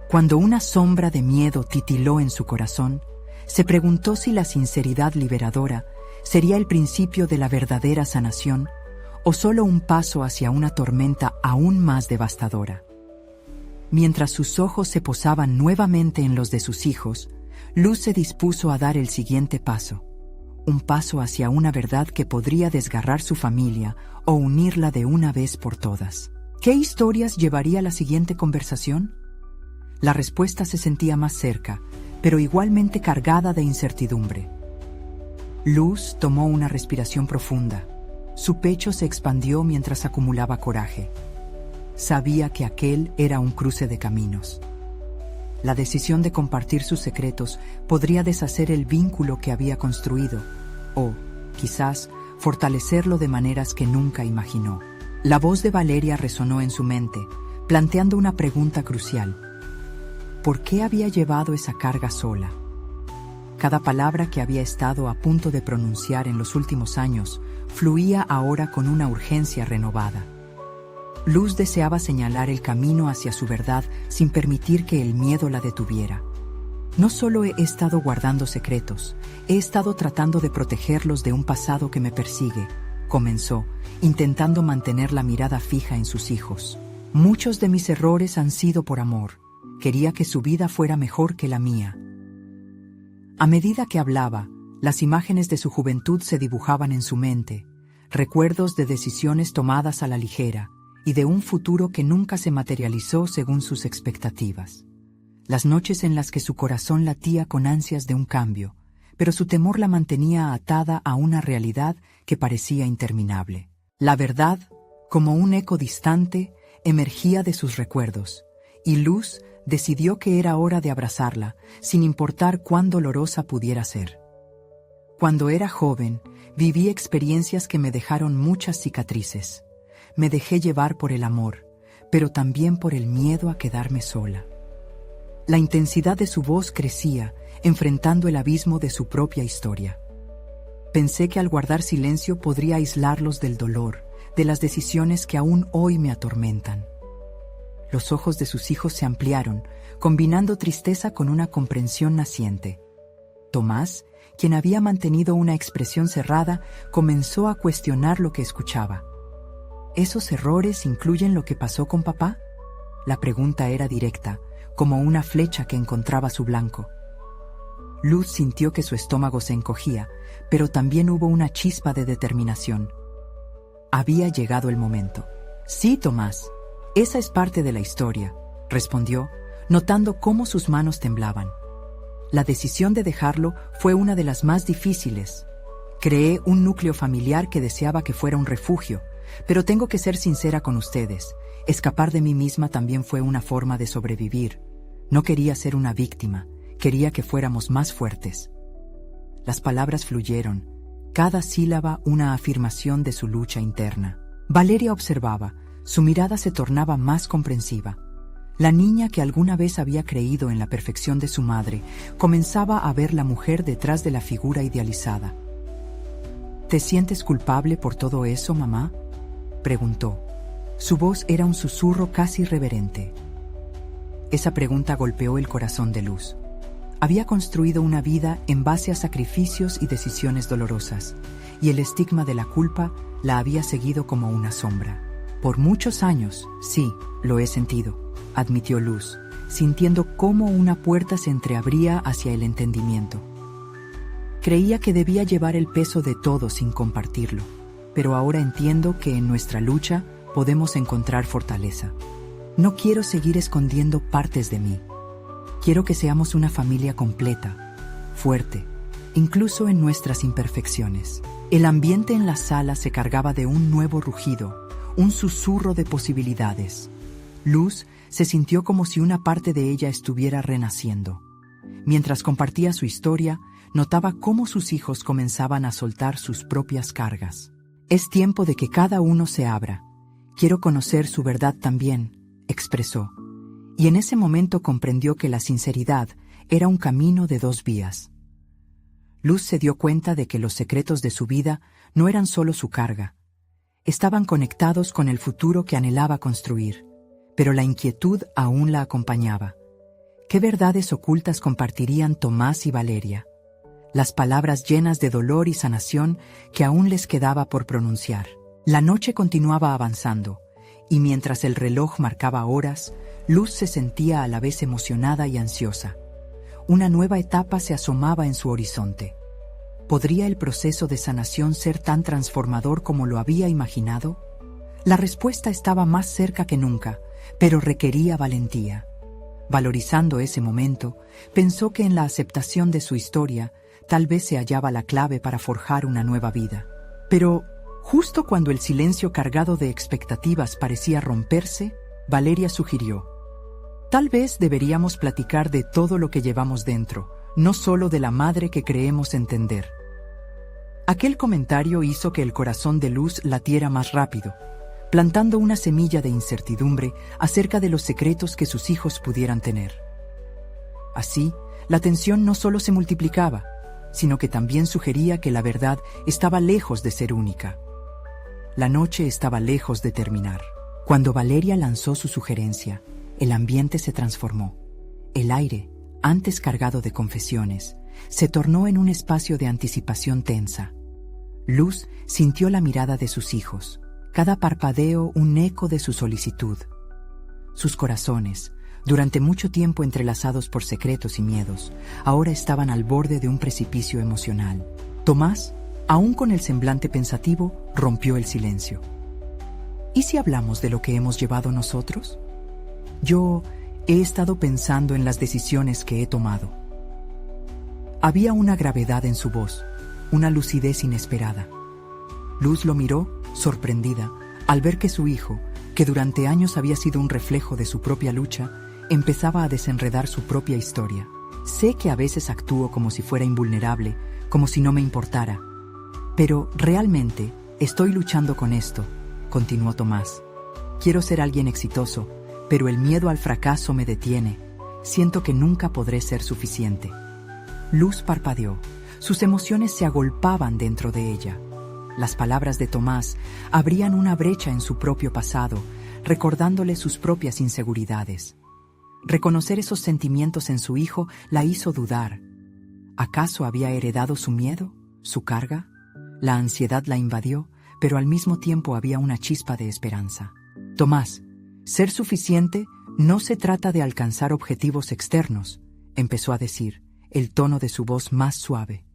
Cuando una sombra de miedo titiló en su corazón, se preguntó si la sinceridad liberadora sería el principio de la verdadera sanación o solo un paso hacia una tormenta aún más devastadora. Mientras sus ojos se posaban nuevamente en los de sus hijos, Luz se dispuso a dar el siguiente paso, un paso hacia una verdad que podría desgarrar su familia o unirla de una vez por todas. ¿Qué historias llevaría la siguiente conversación? La respuesta se sentía más cerca, pero igualmente cargada de incertidumbre. Luz tomó una respiración profunda. Su pecho se expandió mientras acumulaba coraje. Sabía que aquel era un cruce de caminos. La decisión de compartir sus secretos podría deshacer el vínculo que había construido, o, quizás, fortalecerlo de maneras que nunca imaginó. La voz de Valeria resonó en su mente, planteando una pregunta crucial. ¿Por qué había llevado esa carga sola? Cada palabra que había estado a punto de pronunciar en los últimos años fluía ahora con una urgencia renovada. Luz deseaba señalar el camino hacia su verdad sin permitir que el miedo la detuviera. No solo he estado guardando secretos, he estado tratando de protegerlos de un pasado que me persigue, comenzó, intentando mantener la mirada fija en sus hijos. Muchos de mis errores han sido por amor. Quería que su vida fuera mejor que la mía. A medida que hablaba, las imágenes de su juventud se dibujaban en su mente, recuerdos de decisiones tomadas a la ligera y de un futuro que nunca se materializó según sus expectativas. Las noches en las que su corazón latía con ansias de un cambio, pero su temor la mantenía atada a una realidad que parecía interminable. La verdad, como un eco distante, emergía de sus recuerdos, y Luz decidió que era hora de abrazarla, sin importar cuán dolorosa pudiera ser. Cuando era joven, viví experiencias que me dejaron muchas cicatrices. Me dejé llevar por el amor, pero también por el miedo a quedarme sola. La intensidad de su voz crecía, enfrentando el abismo de su propia historia. Pensé que al guardar silencio podría aislarlos del dolor, de las decisiones que aún hoy me atormentan. Los ojos de sus hijos se ampliaron, combinando tristeza con una comprensión naciente. Tomás, quien había mantenido una expresión cerrada, comenzó a cuestionar lo que escuchaba. ¿Esos errores incluyen lo que pasó con papá? La pregunta era directa, como una flecha que encontraba su blanco. Luz sintió que su estómago se encogía, pero también hubo una chispa de determinación. Había llegado el momento. Sí, Tomás. Esa es parte de la historia, respondió, notando cómo sus manos temblaban. La decisión de dejarlo fue una de las más difíciles. Creé un núcleo familiar que deseaba que fuera un refugio, pero tengo que ser sincera con ustedes. Escapar de mí misma también fue una forma de sobrevivir. No quería ser una víctima, quería que fuéramos más fuertes. Las palabras fluyeron, cada sílaba una afirmación de su lucha interna. Valeria observaba. Su mirada se tornaba más comprensiva. La niña que alguna vez había creído en la perfección de su madre comenzaba a ver la mujer detrás de la figura idealizada. ¿Te sientes culpable por todo eso, mamá?, preguntó. Su voz era un susurro casi reverente. Esa pregunta golpeó el corazón de Luz. Había construido una vida en base a sacrificios y decisiones dolorosas, y el estigma de la culpa la había seguido como una sombra. Por muchos años, sí, lo he sentido, admitió Luz, sintiendo cómo una puerta se entreabría hacia el entendimiento. Creía que debía llevar el peso de todo sin compartirlo, pero ahora entiendo que en nuestra lucha podemos encontrar fortaleza. No quiero seguir escondiendo partes de mí. Quiero que seamos una familia completa, fuerte, incluso en nuestras imperfecciones. El ambiente en la sala se cargaba de un nuevo rugido, un susurro de posibilidades. Luz se sintió como si una parte de ella estuviera renaciendo. Mientras compartía su historia, notaba cómo sus hijos comenzaban a soltar sus propias cargas. Es tiempo de que cada uno se abra. Quiero conocer su verdad también, expresó. Y en ese momento comprendió que la sinceridad era un camino de dos vías. Luz se dio cuenta de que los secretos de su vida no eran solo su carga. Estaban conectados con el futuro que anhelaba construir, pero la inquietud aún la acompañaba. ¿Qué verdades ocultas compartirían Tomás y Valeria? Las palabras llenas de dolor y sanación que aún les quedaba por pronunciar. La noche continuaba avanzando, y mientras el reloj marcaba horas, Luz se sentía a la vez emocionada y ansiosa. Una nueva etapa se asomaba en su horizonte. ¿Podría el proceso de sanación ser tan transformador como lo había imaginado? La respuesta estaba más cerca que nunca, pero requería valentía. Valorizando ese momento, pensó que en la aceptación de su historia tal vez se hallaba la clave para forjar una nueva vida. Pero, justo cuando el silencio cargado de expectativas parecía romperse, Valeria sugirió: Tal vez deberíamos platicar de todo lo que llevamos dentro, no solo de la madre que creemos entender. Aquel comentario hizo que el corazón de Luz latiera más rápido, plantando una semilla de incertidumbre acerca de los secretos que sus hijos pudieran tener. Así, la tensión no solo se multiplicaba, sino que también sugería que la verdad estaba lejos de ser única. La noche estaba lejos de terminar. Cuando Valeria lanzó su sugerencia, el ambiente se transformó. El aire, antes cargado de confesiones, se tornó en un espacio de anticipación tensa. Luz sintió la mirada de sus hijos, cada parpadeo un eco de su solicitud. Sus corazones, durante mucho tiempo entrelazados por secretos y miedos, ahora estaban al borde de un precipicio emocional. Tomás, aún con el semblante pensativo, rompió el silencio. ¿Y si hablamos de lo que hemos llevado nosotros? Yo he estado pensando en las decisiones que he tomado. Había una gravedad en su voz, una lucidez inesperada. Luz lo miró, sorprendida, al ver que su hijo, que durante años había sido un reflejo de su propia lucha, empezaba a desenredar su propia historia. Sé que a veces actúo como si fuera invulnerable, como si no me importara. Pero realmente estoy luchando con esto, continuó Tomás. Quiero ser alguien exitoso, pero el miedo al fracaso me detiene. Siento que nunca podré ser suficiente. Luz parpadeó. Sus emociones se agolpaban dentro de ella. Las palabras de Tomás abrían una brecha en su propio pasado, recordándole sus propias inseguridades. Reconocer esos sentimientos en su hijo la hizo dudar. ¿Acaso había heredado su miedo, su carga? La ansiedad la invadió, pero al mismo tiempo había una chispa de esperanza. Tomás, ser suficiente no se trata de alcanzar objetivos externos, empezó a decir, el tono de su voz más suave.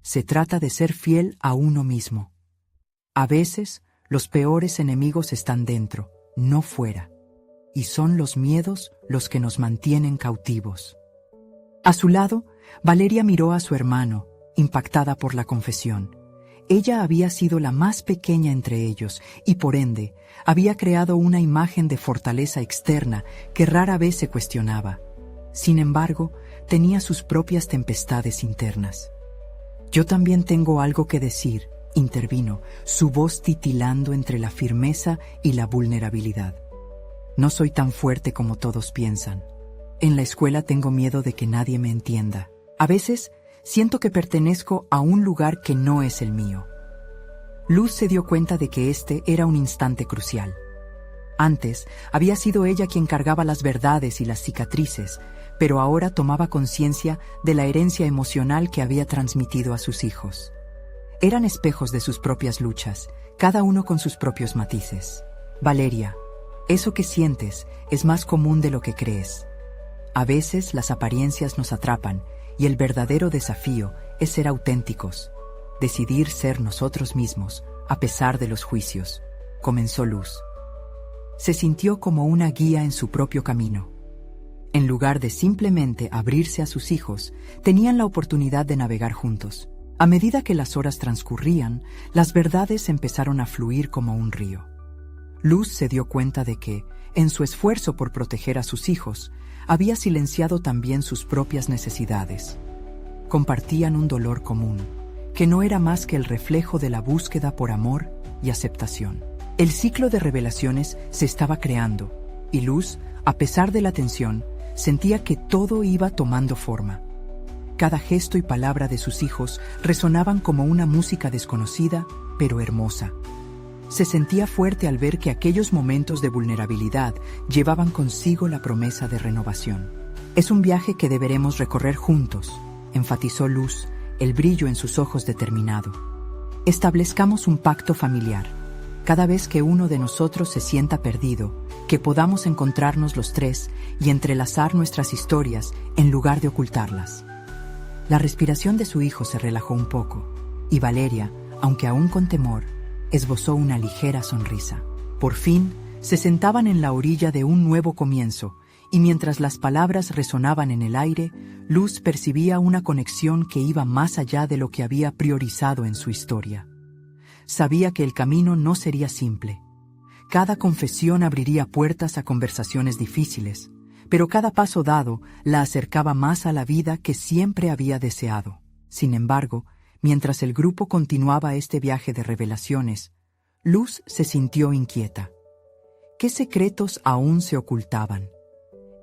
Se trata de ser fiel a uno mismo. A veces, los peores enemigos están dentro, no fuera. Y son los miedos los que nos mantienen cautivos. A su lado, Valeria miró a su hermano, impactada por la confesión. Ella había sido la más pequeña entre ellos y, por ende, había creado una imagen de fortaleza externa que rara vez se cuestionaba. Sin embargo, tenía sus propias tempestades internas. Yo también tengo algo que decir, intervino, su voz titilando entre la firmeza y la vulnerabilidad. No soy tan fuerte como todos piensan. En la escuela tengo miedo de que nadie me entienda. A veces siento que pertenezco a un lugar que no es el mío. Luz se dio cuenta de que este era un instante crucial. Antes había sido ella quien cargaba las verdades y las cicatrices, pero ahora tomaba conciencia de la herencia emocional que había transmitido a sus hijos. Eran espejos de sus propias luchas, cada uno con sus propios matices. Valeria, eso que sientes es más común de lo que crees. A veces las apariencias nos atrapan y el verdadero desafío es ser auténticos, decidir ser nosotros mismos a pesar de los juicios, comenzó Luz. Se sintió como una guía en su propio camino. En lugar de simplemente abrirse a sus hijos, tenían la oportunidad de navegar juntos. A medida que las horas transcurrían, las verdades empezaron a fluir como un río. Luz se dio cuenta de que, en su esfuerzo por proteger a sus hijos, había silenciado también sus propias necesidades. Compartían un dolor común, que no era más que el reflejo de la búsqueda por amor y aceptación. El ciclo de revelaciones se estaba creando, y Luz, a pesar de la tensión, sentía que todo iba tomando forma. Cada gesto y palabra de sus hijos resonaban como una música desconocida, pero hermosa. Se sentía fuerte al ver que aquellos momentos de vulnerabilidad llevaban consigo la promesa de renovación. Es un viaje que deberemos recorrer juntos, enfatizó Luz, el brillo en sus ojos determinado. Establezcamos un pacto familiar. Cada vez que uno de nosotros se sienta perdido, que podamos encontrarnos los tres y entrelazar nuestras historias en lugar de ocultarlas. La respiración de su hijo se relajó un poco, y Valeria, aunque aún con temor, esbozó una ligera sonrisa. Por fin, se sentaban en la orilla de un nuevo comienzo, y mientras las palabras resonaban en el aire, Luz percibía una conexión que iba más allá de lo que había priorizado en su historia. Sabía que el camino no sería simple. Cada confesión abriría puertas a conversaciones difíciles, pero cada paso dado la acercaba más a la vida que siempre había deseado. Sin embargo, mientras el grupo continuaba este viaje de revelaciones, Luz se sintió inquieta. ¿Qué secretos aún se ocultaban?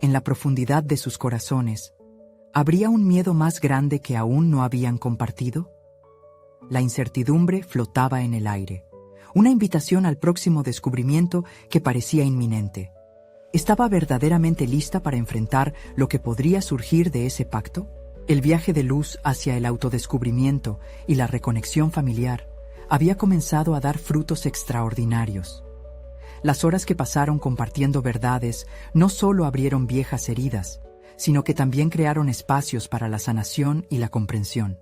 En la profundidad de sus corazones, ¿habría un miedo más grande que aún no habían compartido? La incertidumbre flotaba en el aire, una invitación al próximo descubrimiento que parecía inminente. ¿Estaba verdaderamente lista para enfrentar lo que podría surgir de ese pacto? El viaje de Luz hacia el autodescubrimiento y la reconexión familiar había comenzado a dar frutos extraordinarios. Las horas que pasaron compartiendo verdades no solo abrieron viejas heridas, sino que también crearon espacios para la sanación y la comprensión.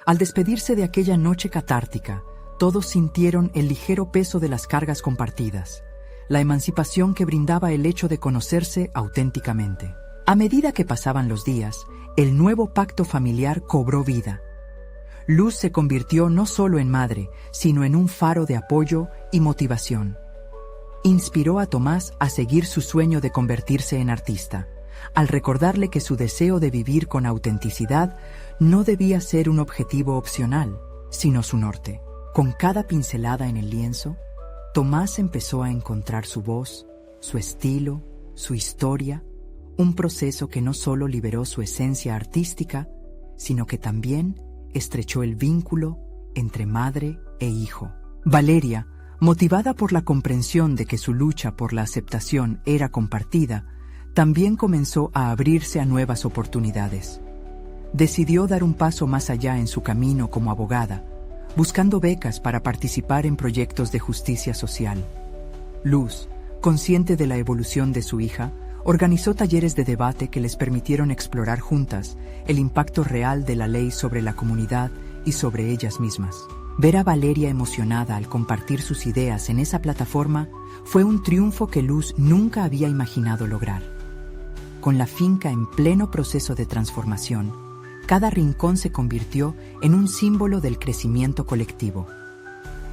Al despedirse de aquella noche catártica, todos sintieron el ligero peso de las cargas compartidas, la emancipación que brindaba el hecho de conocerse auténticamente. A medida que pasaban los días, el nuevo pacto familiar cobró vida. Luz se convirtió no solo en madre, sino en un faro de apoyo y motivación. Inspiró a Tomás a seguir su sueño de convertirse en artista, al recordarle que su deseo de vivir con autenticidad no debía ser un objetivo opcional, sino su norte. Con cada pincelada en el lienzo, Tomás empezó a encontrar su voz, su estilo, su historia, un proceso que no solo liberó su esencia artística, sino que también estrechó el vínculo entre madre e hijo. Valeria, motivada por la comprensión de que su lucha por la aceptación era compartida, también comenzó a abrirse a nuevas oportunidades. Decidió dar un paso más allá en su camino como abogada, buscando becas para participar en proyectos de justicia social. Luz, consciente de la evolución de su hija, organizó talleres de debate que les permitieron explorar juntas el impacto real de la ley sobre la comunidad y sobre ellas mismas. Ver a Valeria emocionada al compartir sus ideas en esa plataforma fue un triunfo que Luz nunca había imaginado lograr. Con la finca en pleno proceso de transformación, cada rincón se convirtió en un símbolo del crecimiento colectivo.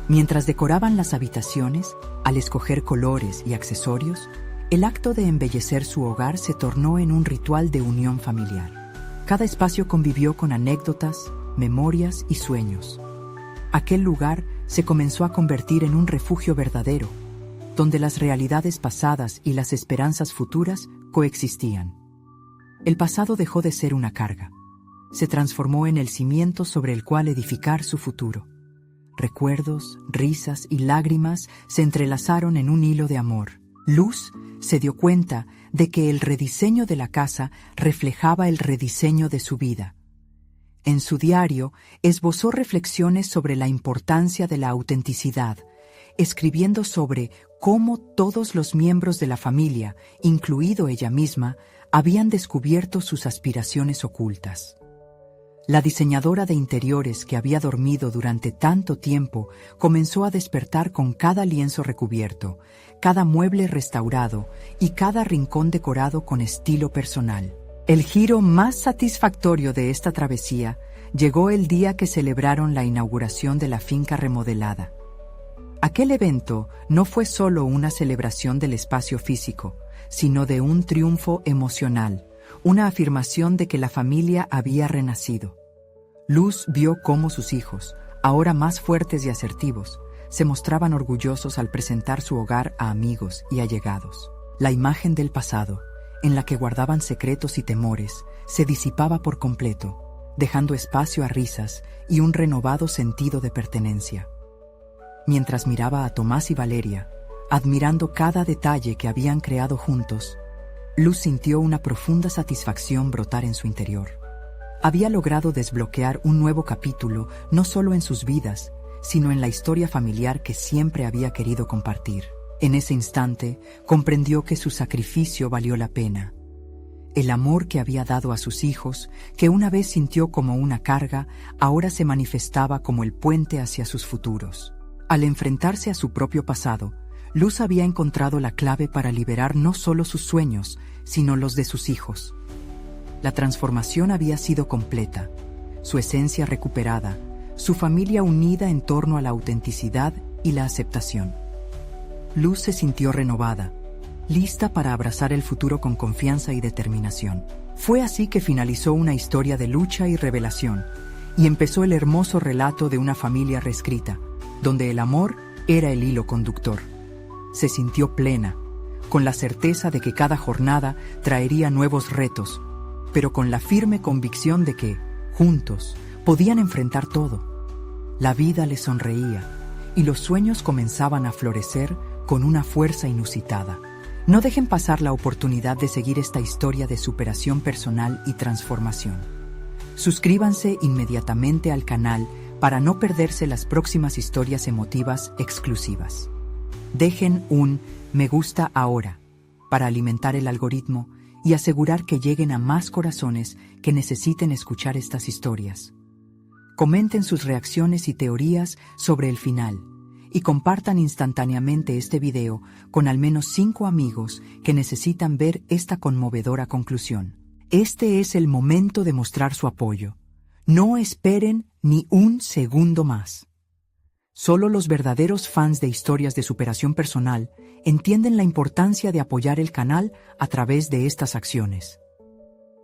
Mientras decoraban las habitaciones, al escoger colores y accesorios, el acto de embellecer su hogar se tornó en un ritual de unión familiar. Cada espacio convivió con anécdotas, memorias y sueños. Aquel lugar se comenzó a convertir en un refugio verdadero, donde las realidades pasadas y las esperanzas futuras coexistían. El pasado dejó de ser una carga. Se transformó en el cimiento sobre el cual edificar su futuro. Recuerdos, risas y lágrimas se entrelazaron en un hilo de amor. Luz se dio cuenta de que el rediseño de la casa reflejaba el rediseño de su vida. En su diario, esbozó reflexiones sobre la importancia de la autenticidad, escribiendo sobre cómo todos los miembros de la familia, incluido ella misma, habían descubierto sus aspiraciones ocultas. La diseñadora de interiores que había dormido durante tanto tiempo comenzó a despertar con cada lienzo recubierto, cada mueble restaurado y cada rincón decorado con estilo personal. El giro más satisfactorio de esta travesía llegó el día que celebraron la inauguración de la finca remodelada. Aquel evento no fue solo una celebración del espacio físico, sino de un triunfo emocional, una afirmación de que la familia había renacido. Luz vio cómo sus hijos, ahora más fuertes y asertivos, se mostraban orgullosos al presentar su hogar a amigos y allegados. La imagen del pasado, en la que guardaban secretos y temores, se disipaba por completo, dejando espacio a risas y un renovado sentido de pertenencia. Mientras miraba a Tomás y Valeria, admirando cada detalle que habían creado juntos, Luz sintió una profunda satisfacción brotar en su interior. Había logrado desbloquear un nuevo capítulo no solo en sus vidas, sino en la historia familiar que siempre había querido compartir. En ese instante, comprendió que su sacrificio valió la pena. El amor que había dado a sus hijos, que una vez sintió como una carga, ahora se manifestaba como el puente hacia sus futuros. Al enfrentarse a su propio pasado, Luz había encontrado la clave para liberar no solo sus sueños, sino los de sus hijos. La transformación había sido completa, su esencia recuperada, su familia unida en torno a la autenticidad y la aceptación. Luz se sintió renovada, lista para abrazar el futuro con confianza y determinación. Fue así que finalizó una historia de lucha y revelación, y empezó el hermoso relato de una familia reescrita, donde el amor era el hilo conductor. Se sintió plena, con la certeza de que cada jornada traería nuevos retos, pero con la firme convicción de que, juntos, podían enfrentar todo. La vida les sonreía, y los sueños comenzaban a florecer con una fuerza inusitada. No dejen pasar la oportunidad de seguir esta historia de superación personal y transformación. Suscríbanse inmediatamente al canal para no perderse las próximas historias emotivas exclusivas. Dejen un me gusta ahora para alimentar el algoritmo y asegurar que lleguen a más corazones que necesiten escuchar estas historias. Comenten sus reacciones y teorías sobre el final y compartan instantáneamente este video con al menos 5 amigos que necesitan ver esta conmovedora conclusión. Este es el momento de mostrar su apoyo. No esperen ni un segundo más. Solo los verdaderos fans de historias de superación personal entienden la importancia de apoyar el canal a través de estas acciones.